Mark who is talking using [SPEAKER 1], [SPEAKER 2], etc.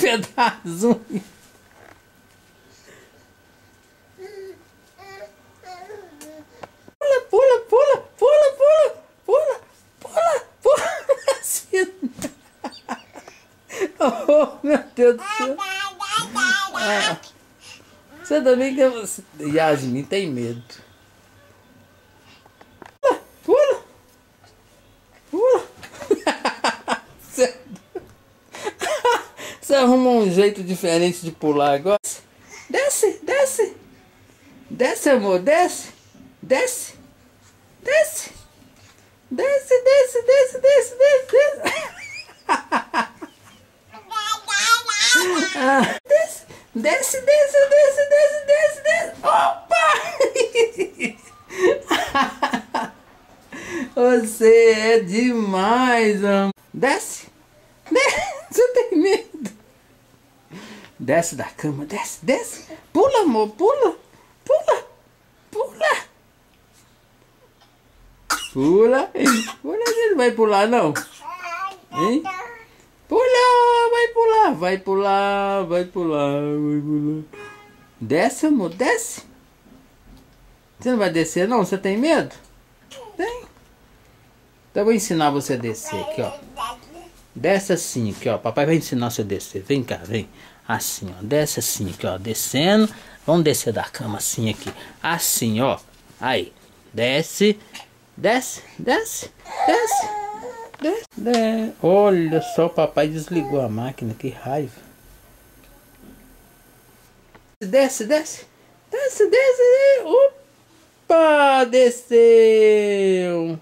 [SPEAKER 1] Pé das unhas. Pula, pula, pula, pula, pula, pula, pula, assim. Oh, meu Deus do céu. Você também quer... Yasmin tem medo. Pula, pula. Você arruma um jeito diferente de pular agora. Desce, desce. Desce, amor, desce. Desce. Desce. Desce, desce, desce, desce, desce, desce. Desce, desce, desce, desce, desce, desce, desce. Opa! Você é demais, amor. Desce. Desce. Você tem medo. Desce da cama, desce, desce. Pula, amor, pula. Pula. Pula. Pula. Pula, ele não vai pular, não. Hein? Pula, vai pular, vai pular, vai pular, vai pular. Desce, amor, desce. Você não vai descer, não? Você tem medo? Tem. Então eu vou ensinar você a descer aqui, ó. Desce assim, aqui, ó. Papai vai ensinar você a descer. Vem cá, vem. Assim, ó. Desce assim, aqui, ó. Descendo. Vamos descer da cama assim, aqui. Assim, ó. Aí. Desce. Desce, desce, desce. Desce, desce. Olha só, o papai desligou a máquina. Que raiva. Desce, desce. Desce, desce. Opa, desceu.